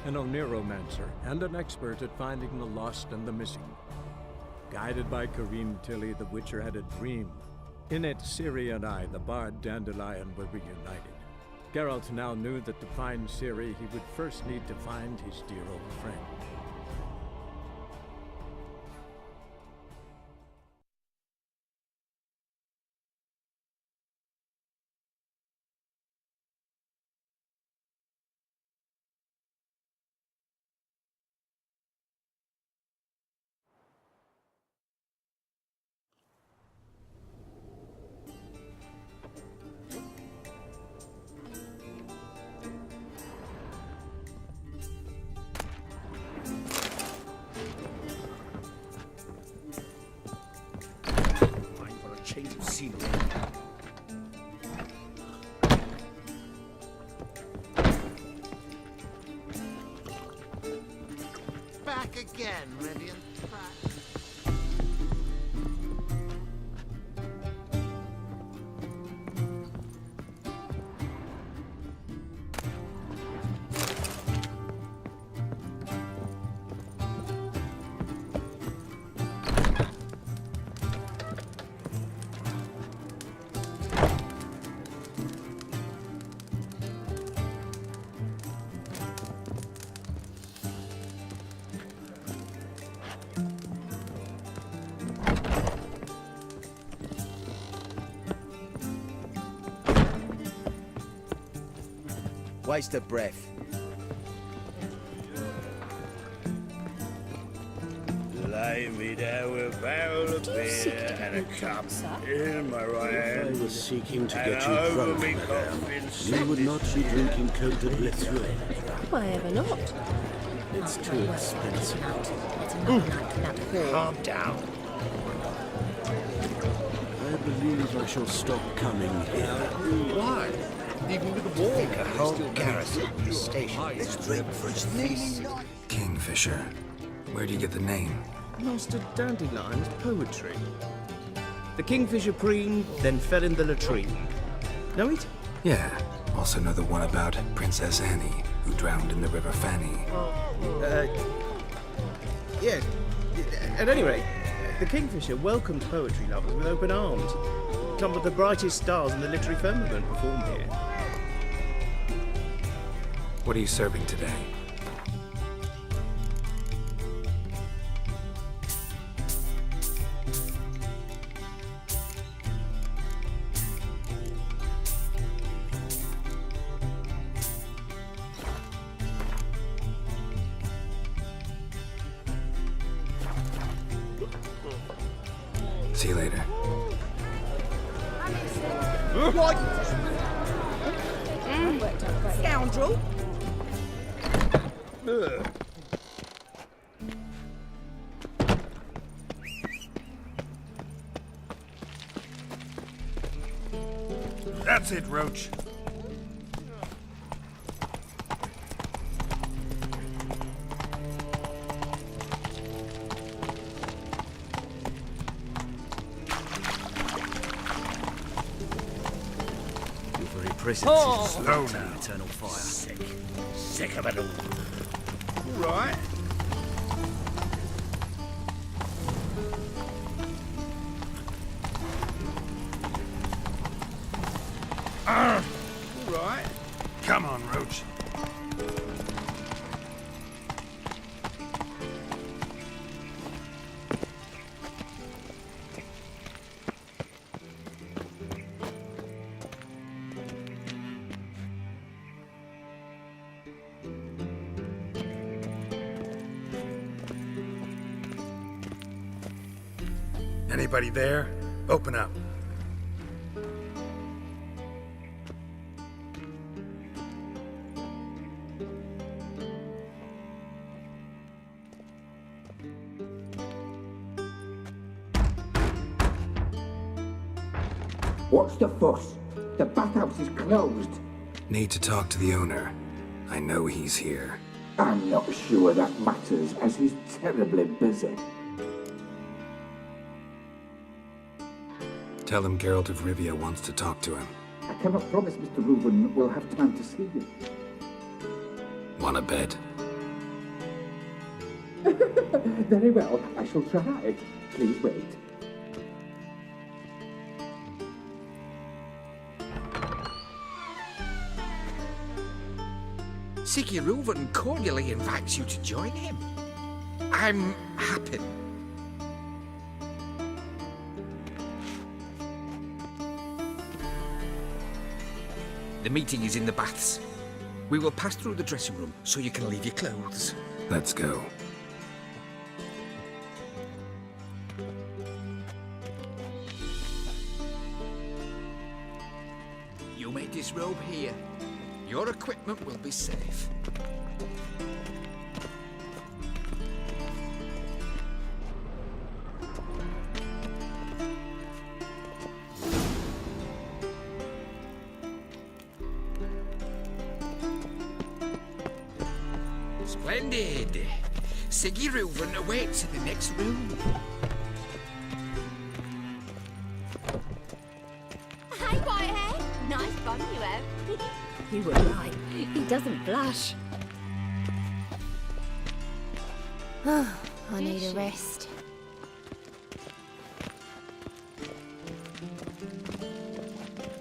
an oneiromancer and an expert at finding the lost and the missing. Guided by Kareem Tilly, the Witcher had a dream. In it, Ciri and I, the bard Dandelion, were reunited. Geralt now knew that to find Ciri, he would first need to find his dear old friend. Change of scenery. Back again, ready and trapped. Waste of breath. Lay me down with a barrel of beer and a cup in my right hand. I was seeking to get And you over drunk, me madame. coffin You would not be drinking Cote de Bleu. Why ever not? It's too expensive. Calm down. I believe I shall stop coming here. Why? Even with the war, A whole garrison at the station. Let's drink for his feast. Kingfisher. Where do you get the name? Master Dandelion's poetry. The kingfisher preened, then fell in the latrine. Know it? Yeah. Also know the one about Princess Annie, who drowned in the River Fanny. Yeah. At any rate, the kingfisher welcomed poetry lovers with open arms. Some of the brightest stars in the literary firmament performed here. What are you serving today? See you later. What? Scoundrel! That's it, Roach. Your very presence is Slow now. eternal fire. Sick of it all. All right. All right. Come on, Roach. Anybody there? Open up. What's the fuss? The bathhouse is closed. Need to talk to the owner. I know he's here. I'm not sure that matters, as he's terribly busy. Tell him Geralt of Rivia wants to talk to him. I cannot promise Mr. Reuben will have time to see you. Want a bed? Very well, I shall try. Please wait. Sigurd cordially invites you to join him. I'm happy. The meeting is in the baths. We will pass through the dressing room so you can leave your clothes. Let's go. You may disrobe here. Your equipment will be safe. Splendid! Sigurd awaits in the next room. Hey, Whitehead. Nice bum you have. You were right. He doesn't blush. I need a rest.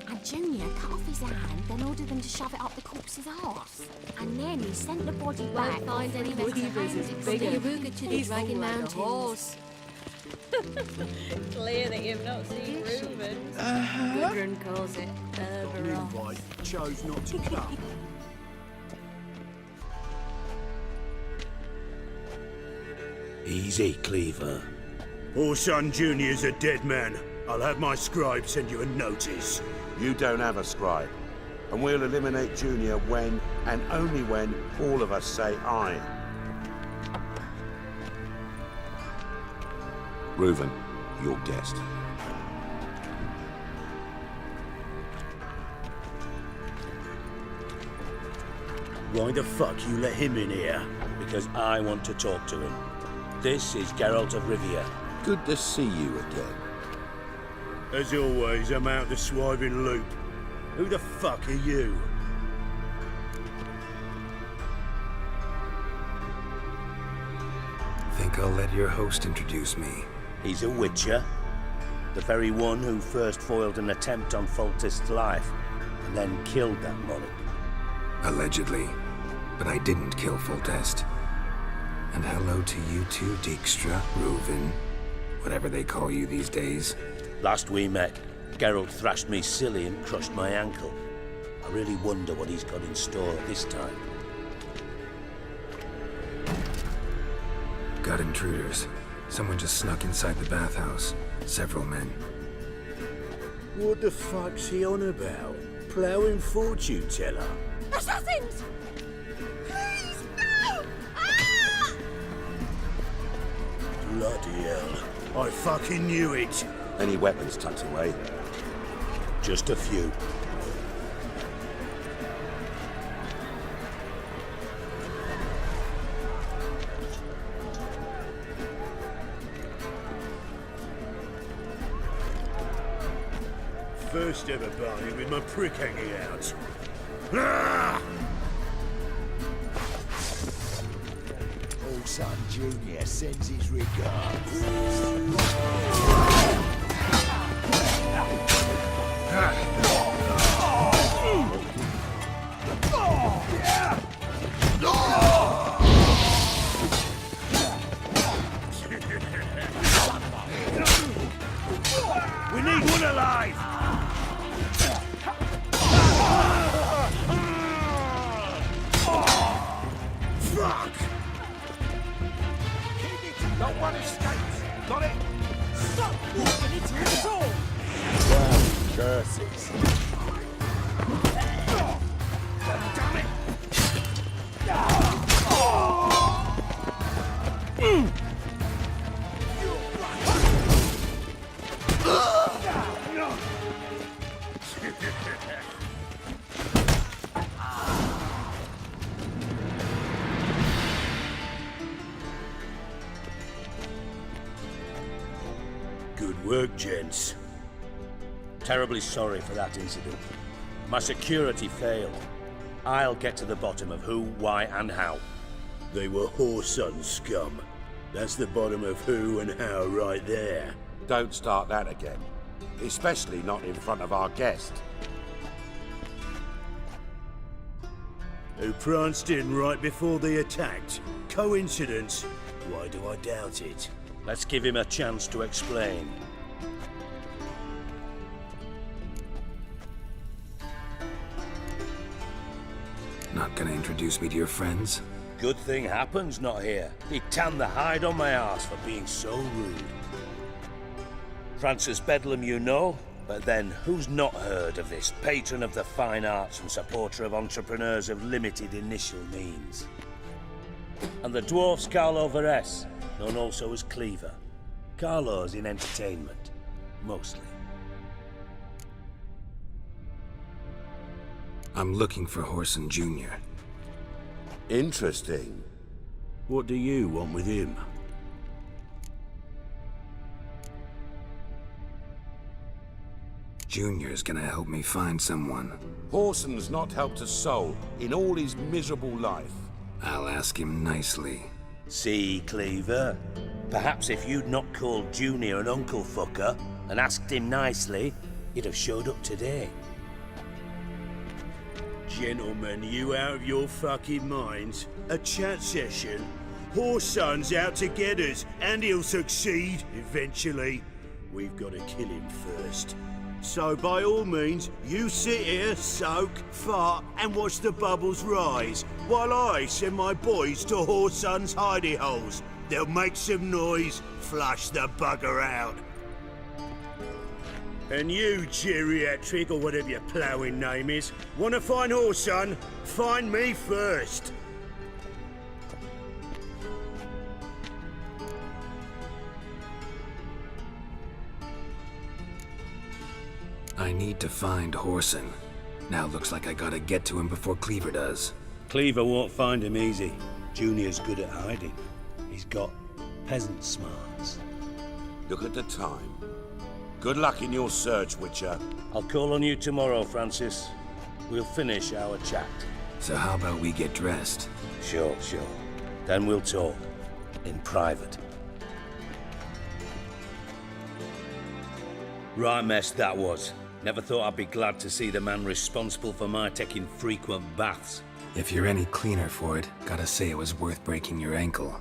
And Junior cut off his hand, then ordered them to shove it up the corpse's arse. And then he sent the body back. Won't find any weavers as big as Vlogeid dragging mountains. Clear that you've not seen Reuben. Gudrun calls it Berberon. Invite, chose not to come. Easy, Cleaver. Orson Jr.'s a dead man. I'll have my scribe send you a notice. You don't have a scribe. And we'll eliminate Junior when, and only when, all of us say aye. Reuven, your guest. Why the fuck you let him in here? Because I want to talk to him. This is Geralt of Rivia. Good to see you again. As always, I'm out the swiving loop. Who the fuck are you? Think I'll let your host introduce me. He's a witcher. The very one who first foiled an attempt on Foltest's life, and then killed that monarch. Allegedly. But I didn't kill Foltest. And hello to you too, Dijkstra, Reuven, whatever they call you these days. Last we met, Geralt thrashed me silly and crushed my ankle. I really wonder what he's got in store this time. Got intruders. Someone just snuck inside the bathhouse. Several men. What the fuck's he on about? Ploughing fortune teller? Assassins! Please, no! Ah! Bloody hell. I fucking knew it. Any weapons tucked away? Just a few. First ever bargain with my prick hanging out. Ah! Orson Jr. sends his regards. We need one alive! Fuck! Not one escapes. Got it? Stop walking into the door! Well, curses. Damn it! Good work, gents. Terribly sorry for that incident. My security failed. I'll get to the bottom of who, why, and how. They were whoreson scum. That's the bottom of who and how right there. Don't start that again. Especially not in front of our guest. Who pranced in right before they attacked. Coincidence? Why do I doubt it? Let's give him a chance to explain. Not gonna introduce me to your friends? Good thing Happen's not here. He'd tan the hide on my arse for being so rude. Francis Bedlam you know, but then who's not heard of this patron of the fine arts and supporter of entrepreneurs of limited initial means? And the dwarf's Carlo Veres, known also as Cleaver. Carlo's in entertainment, mostly. I'm looking for Horson Jr. Interesting. What do you want with him? Junior's gonna help me find someone. Horson's not helped a soul in all his miserable life. I'll ask him nicely. See, Cleaver? Perhaps if you'd not called Junior an uncle fucker and asked him nicely, he'd have showed up today. Gentlemen, you out of your fucking minds? A chat session? Horson's out to get us, and he'll succeed, eventually. We've got to kill him first. So by all means, you sit here, soak, fart, and watch the bubbles rise, while I send my boys to Horson's hidey holes. They'll make some noise, flush the bugger out. And you, geriatric, or whatever your ploughing name is, want to find Horson? Find me first. I need to find Horson. Now looks like I gotta get to him before Cleaver does. Cleaver won't find him easy. Junior's good at hiding. He's got peasant smarts. Look at the time. Good luck in your search, Witcher. I'll call on you tomorrow, Francis. We'll finish our chat. So how about we get dressed? Sure. Then we'll talk. In private. Right mess that was. Never thought I'd be glad to see the man responsible for my taking frequent baths. If you're any cleaner for it, gotta say it was worth breaking your ankle.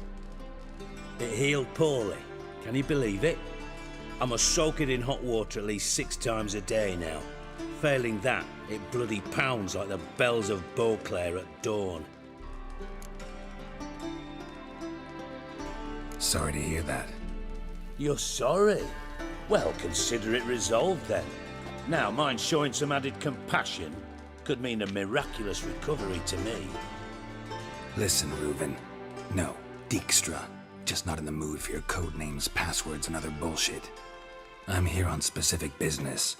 It healed poorly. Can you believe it? I must soak it in hot water at least 6 times a day now. Failing that, it bloody pounds like the bells of Beauclair at dawn. Sorry to hear that. You're sorry? Well, consider it resolved then. Now, mind showing some added compassion could mean a miraculous recovery to me. Listen, Reuven. No, Dijkstra. Just not in the mood for your code names, passwords, and other bullshit. I'm here on specific business.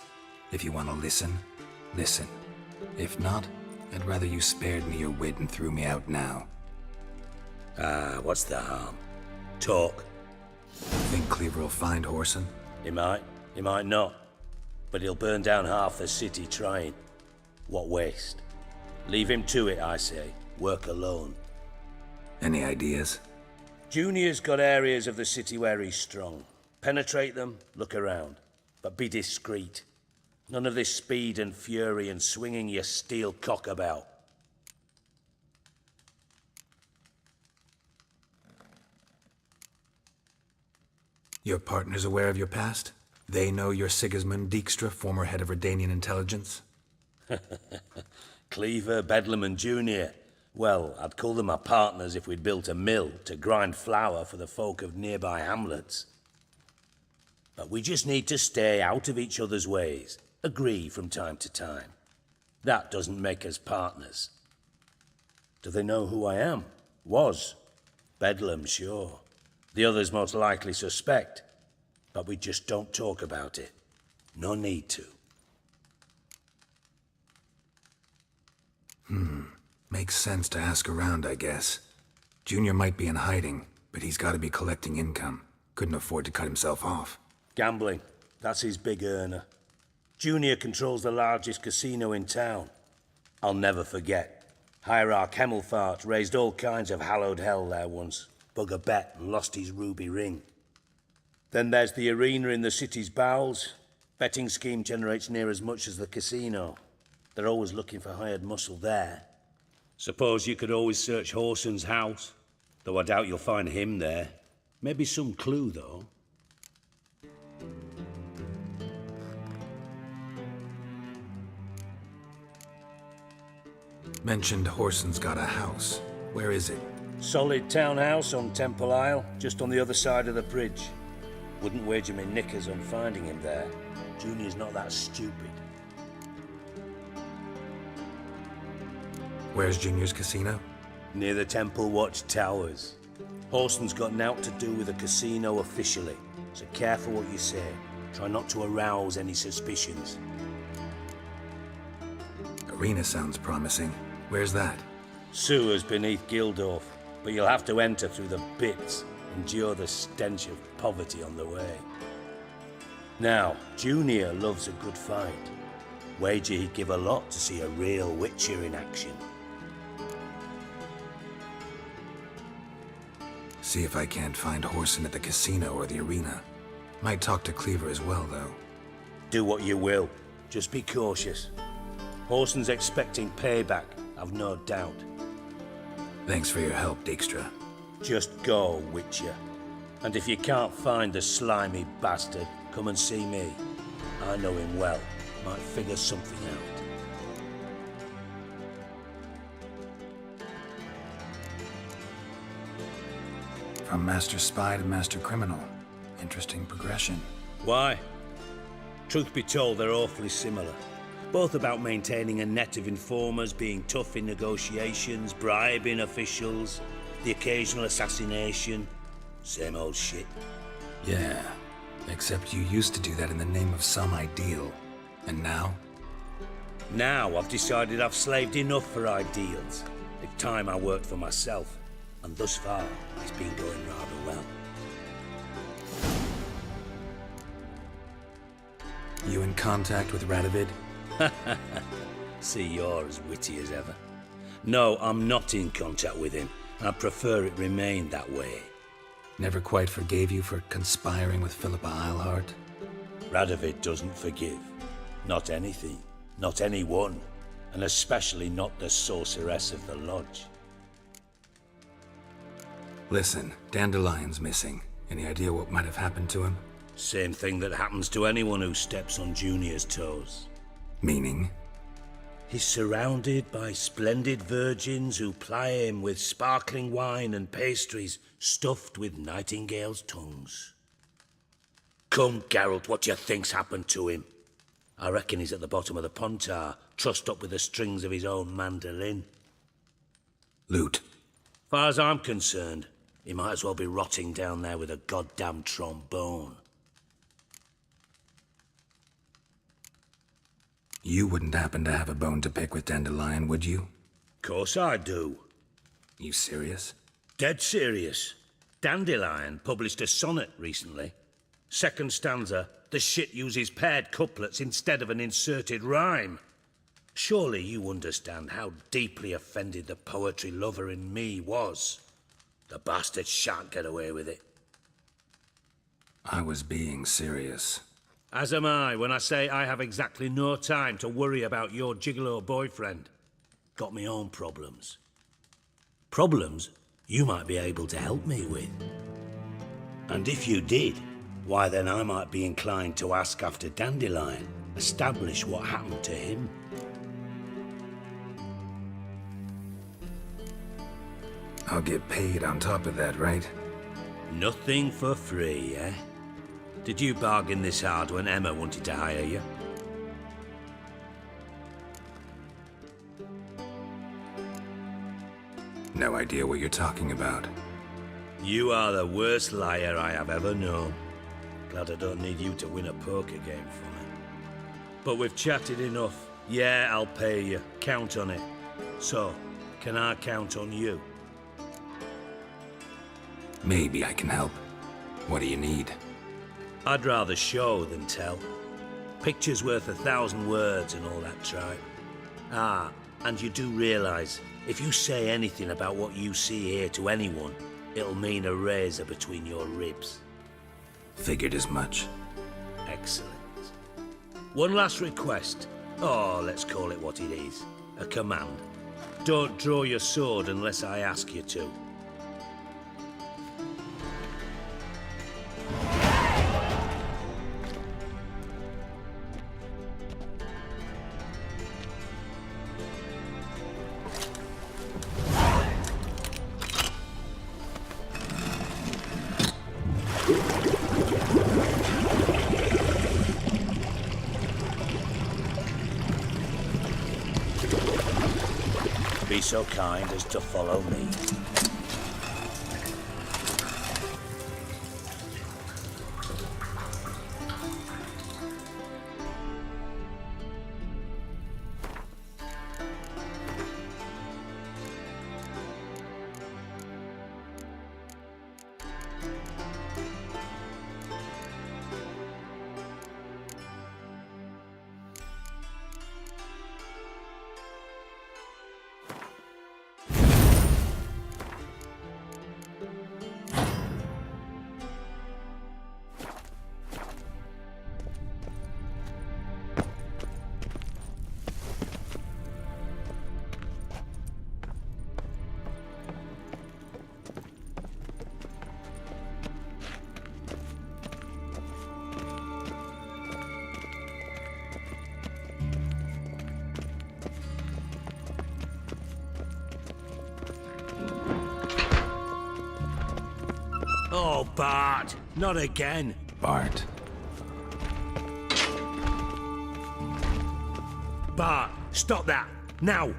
If you want to listen, listen. If not, I'd rather you spared me your wit and threw me out now. What's the harm? Talk. Think Cleaver will find Horson? He might not. But he'll burn down half the city trying. What waste? Leave him to it, I say. Work alone. Any ideas? Junior's got areas of the city where he's strong. Penetrate them, look around. But be discreet. None of this speed and fury and swinging your steel cock about. Your partner's aware of your past? They know you're Sigismund Dijkstra, former head of Redanian intelligence? Cleaver, Bedlam and Junior. Well, I'd call them my partners if we'd built a mill to grind flour for the folk of nearby hamlets. But we just need to stay out of each other's ways. Agree from time to time. That doesn't make us partners. Do they know who I am? Was. Bedlam, sure. The others most likely suspect. But we just don't talk about it. No need to. Makes sense to ask around, I guess. Junior might be in hiding, but he's got to be collecting income. Couldn't afford to cut himself off. Gambling. That's his big earner. Junior controls the largest casino in town. I'll never forget. Hierarch Hemmelfart raised all kinds of hallowed hell there once. bugger bet and lost his ruby ring. Then there's the arena in the city's bowels. Betting scheme generates near as much as the casino. They're always looking for hired muscle there. Suppose you could always search Horson's house, though I doubt you'll find him there. Maybe some clue, though. Mentioned Horson's got a house. Where is it? Solid townhouse on Temple Isle, just on the other side of the bridge. Wouldn't wager me knickers on finding him there. Junior's not that stupid. Where's Junior's casino? Near the Temple Watch Towers. Horson's got naught to do with the casino officially, so careful what you say. Try not to arouse any suspicions. Arena sounds promising. Where's that? Sewers beneath Gildorf, but you'll have to enter through the bits, endure the stench of poverty on the way. Now, Junior loves a good fight. Wager he'd give a lot to see a real Witcher in action. See if I can't find Horson at the casino or the arena. Might talk to Cleaver as well, though. Do what you will. Just be cautious. Horson's expecting payback, I've no doubt. Thanks for your help, Dijkstra. Just go, Witcher. And if you can't find the slimy bastard, come and see me. I know him well. Might figure something out. From Master Spy to Master Criminal. Interesting progression. Why? Truth be told, they're awfully similar. Both about maintaining a net of informers, being tough in negotiations, bribing officials, the occasional assassination. Same old shit. Yeah, except you used to do that in the name of some ideal. And now? Now I've decided I've slaved enough for ideals. It's time I worked for myself. And thus far, it's been going rather well. You in contact with Radovid? See, you're as witty as ever. No, I'm not in contact with him. I prefer it remained that way. Never quite forgave you for conspiring with Philippa Eilhart? Radovid doesn't forgive. Not anything. Not anyone. And especially not the sorceress of the lodge. Listen, Dandelion's missing. Any idea what might have happened to him? Same thing that happens to anyone who steps on Junior's toes. Meaning? He's surrounded by splendid virgins who ply him with sparkling wine and pastries stuffed with nightingales' tongues. Come, Geralt, what do you think's happened to him? I reckon he's at the bottom of the Pontar, trussed up with the strings of his own mandolin. Loot. Far as I'm concerned, he might as well be rotting down there with a goddamn trombone. You wouldn't happen to have a bone to pick with Dandelion, would you? Course I do. You serious? Dead serious. Dandelion published a sonnet recently. Second stanza, the shit uses paired couplets instead of an inserted rhyme. Surely you understand how deeply offended the poetry lover in me was. The bastard shan't get away with it. I was being serious. As am I when I say I have exactly no time to worry about your gigolo boyfriend. Got me own problems. Problems you might be able to help me with. And if you did, why then I might be inclined to ask after Dandelion, establish what happened to him. I'll get paid on top of that, right? Nothing for free, eh? Did you bargain this hard when Emma wanted to hire you? No idea what you're talking about. You are the worst liar I have ever known. Glad I don't need you to win a poker game for me. But we've chatted enough. Yeah, I'll pay you. Count on it. So, can I count on you? Maybe I can help. What do you need? I'd rather show than tell. Picture's worth 1,000 words and all that tripe. Ah, and you do realise, if you say anything about what you see here to anyone, It'll mean a razor between your ribs. Figured as much. Excellent. One last request. Oh, let's call it what it is. A command. Don't draw your sword unless I ask you to. Be so kind as to follow me. Oh, Bart! Not again! Bart. Bart, stop that! Now!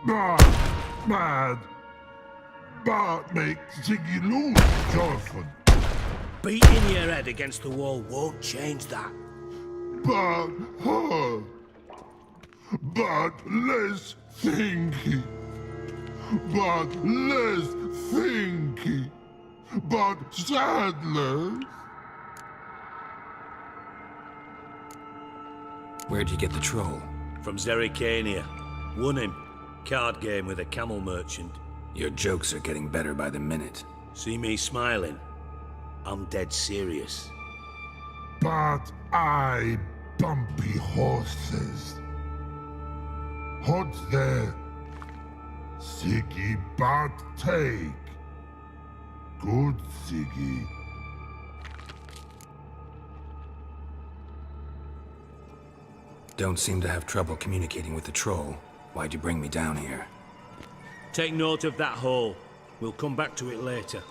Bart! Bad! Bart makes Ziggy lose, Jorfan. Beating your head against the wall won't change that. Bart hurt. Bart less thinky. Bart less thinky. But sadler. Where'd you get the troll? From Zerrikania. Won him. Card game with a camel merchant. Your jokes are getting better by the minute. See me smiling? I'm dead serious. But I bumpy horses. What's there? Siggy but take. Good Siggy. Don't seem to have trouble communicating with the troll. Why'd you bring me down here? Take note of that hole. We'll come back to it later.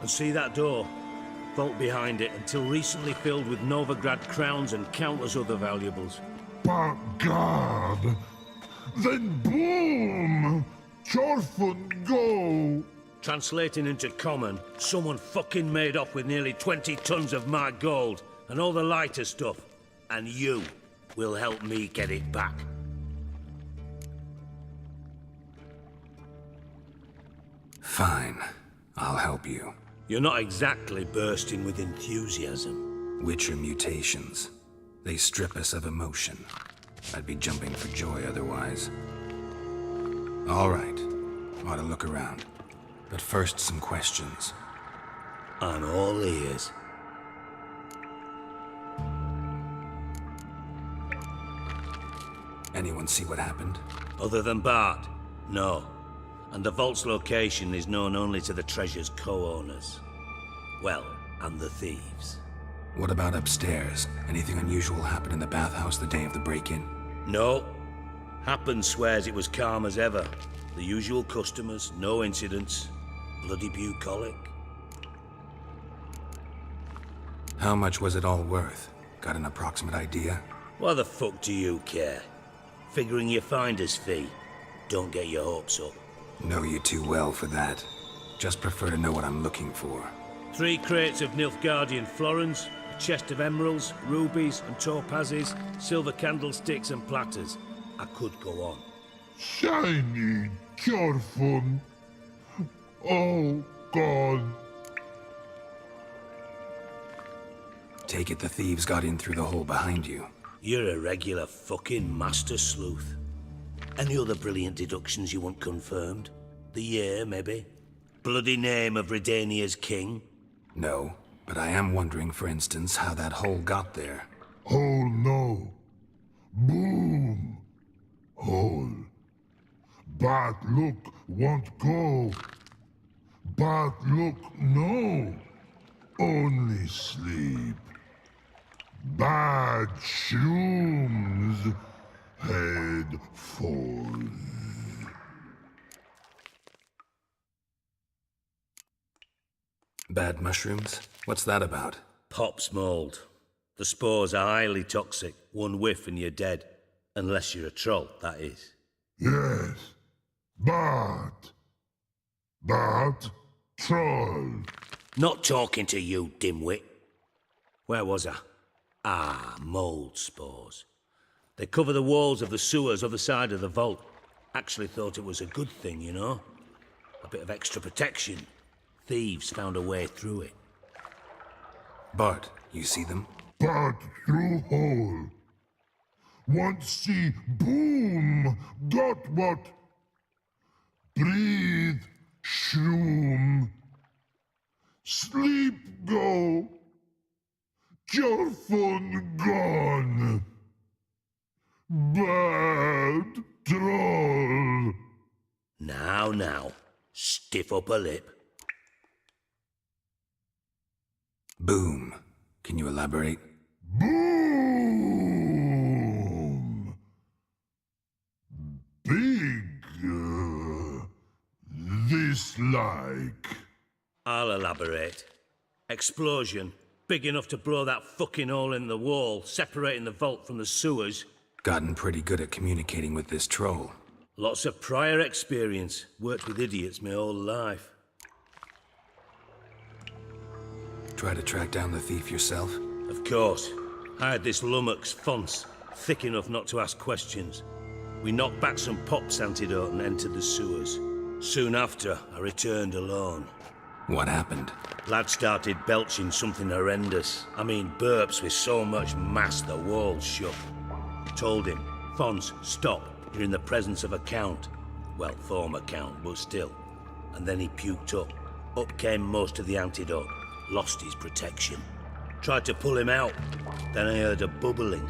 And see that door? Vault behind it, until recently filled with Novigrad crowns and countless other valuables. But God! Then boom! Jorfan go! Translating into common, someone fucking made off with nearly 20 tons of my gold, and all the lighter stuff. And you will help me get it back. Fine. I'll help you. You're not exactly bursting with enthusiasm. Witcher mutations. They strip us of emotion. I'd be jumping for joy otherwise. All right. Ought to look around. But first, some questions. I'm all ears. Anyone see what happened? Other than Bart? No. And the vault's location is known only to the treasure's co-owners. Well, and the thieves. What about upstairs? Anything unusual happen in the bathhouse the day of the break-in? No. Happen swears it was calm as ever. The usual customers, no incidents. Bloody bucolic. How much was it all worth? Got an approximate idea? Why the fuck do you care? Figuring your finder's fee. Don't get your hopes up. Know you too well for that. Just prefer to know what I'm looking for. 3 crates of Nilfgaardian florins, a chest of emeralds, rubies and topazes, silver candlesticks and platters. I could go on. Shiny Jorfan. Oh, God. Take it the thieves got in through the hole behind you. You're a regular fucking master sleuth. Any other brilliant deductions you want confirmed? The year, maybe? Bloody name of Redania's king? No, but I am wondering, for instance, how that hole got there. Hole no. Boom. Hole. Bad look won't go. Bad look no. Only sleep. Bad shrooms. Head falls. Bad mushrooms? What's that about? Pop's mold. The spores are highly toxic. One whiff and you're dead. Unless you're a troll, that is. Yes. Bad. Bad troll. Not talking to you, dimwit. Where was I? Ah, mold spores. They cover the walls of the sewers other side of the vault. Actually thought it was a good thing, you know? A bit of extra protection. Thieves found a way through it. Bart, you see them? Bad through hole. Want see boom. Got what? Breathe. Shroom. Sleep go. Your phone gone. Bad troll. Now. Stiff upper lip. Boom. Can you elaborate? Boom. Big. This like. I'll elaborate. Explosion. Big enough to blow that fucking hole in the wall, separating the vault from the sewers. Gotten pretty good at communicating with this troll. Lots of prior experience. Worked with idiots my whole life. Try to track down the thief yourself? Of course. I had this lummox, Fons, thick enough not to ask questions. We knocked back some Pop's antidote and entered the sewers. Soon after, I returned alone. What happened? Lad started belching something horrendous. I mean, burps with so much mass the walls shook. Told him, Fons, stop. You're in the presence of a count. Well, former count, but still. And then he puked up. Up came most of the antidote. Lost his protection. Tried to pull him out. Then I heard a bubbling.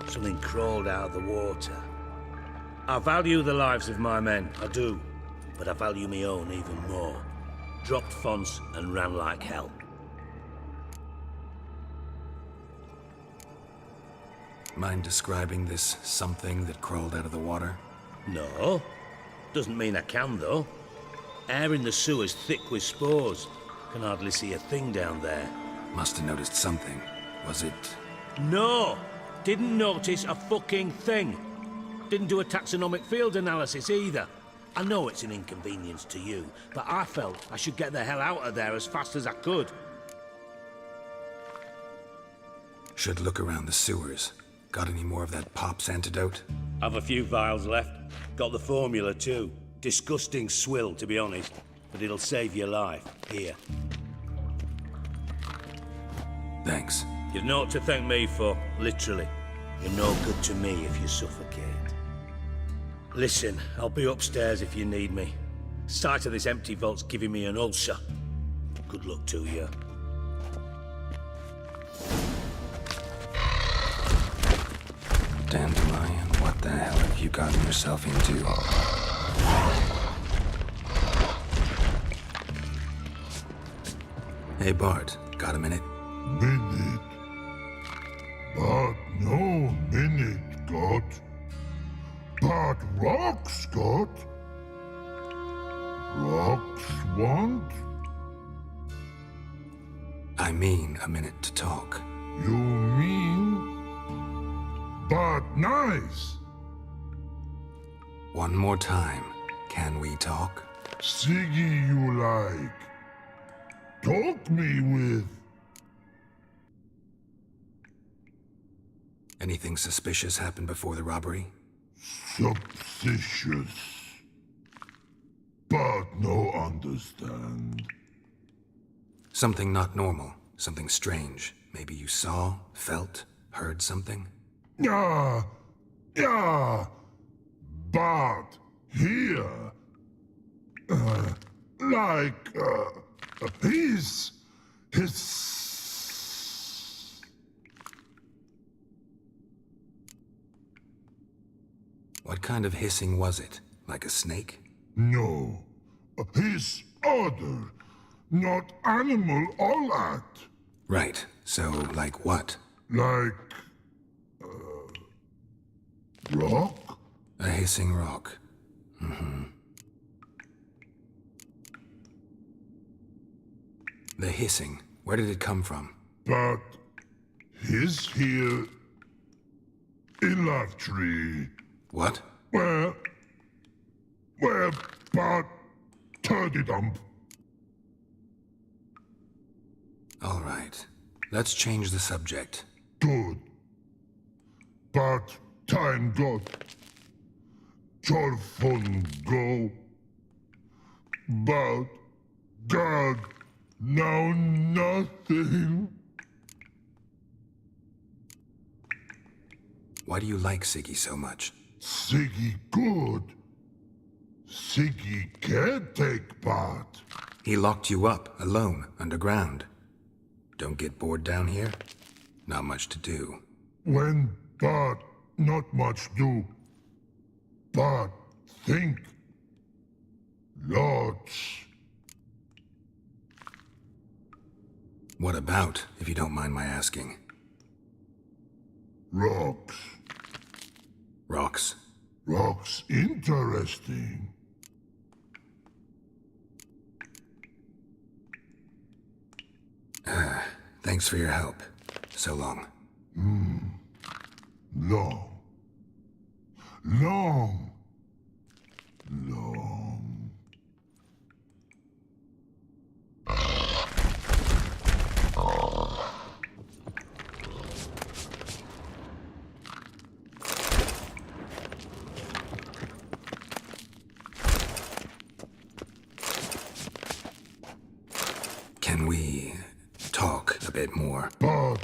Something crawled out of the water. I value the lives of my men, I do. But I value my own even more. Dropped Fons and ran like hell. Mind describing this something that crawled out of the water? No. Doesn't mean I can, though. Air in the sewer's thick with spores. Can hardly see a thing down there. Must have noticed something. Was it... No! Didn't notice a fucking thing. Didn't do a taxonomic field analysis either. I know it's an inconvenience to you, but I felt I should get the hell out of there as fast as I could. Should look around the sewers. Got any more of that Pop's antidote? Have a few vials left. Got the formula too. Disgusting swill, to be honest. But it'll save your life. Here. Thanks. You've naught to thank me for, literally. You're no good to me if you suffocate. Listen, I'll be upstairs if you need me. Sight of this empty vault's giving me an ulcer. Good luck to you. Dandelion, what the hell have you gotten yourself into? Hey Bart, got a minute? Minute. But no minute got. But rocks got. Rocks want? I mean a minute to talk. You mean? But nice. One more time. Can we talk? Siggy you like. Talk me with. Anything suspicious happened before the robbery? Suspicious. But no understand. Something not normal. Something strange. Maybe you saw, felt, heard something? Yeah. but here, his. What kind of hissing was it? Like a snake? No, his other, not animal all at. Right, so like what? Like, rock? A hissing rock. The hissing, where did it come from? But his here in Love Tree. What? Where, but turdy dump. All right, let's change the subject. Good. But time got. Your fun go. But God, now nothing. Why do you like Siggy so much? Siggy good. Siggy can't take part. He locked you up, alone, underground. Don't get bored down here? Not much to do. When but not much do. But think. Lots. What about, if you don't mind my asking? Rocks. Rocks? Rocks interesting. Thanks for your help. So long. Long. Long. Long. Can we talk a bit more? But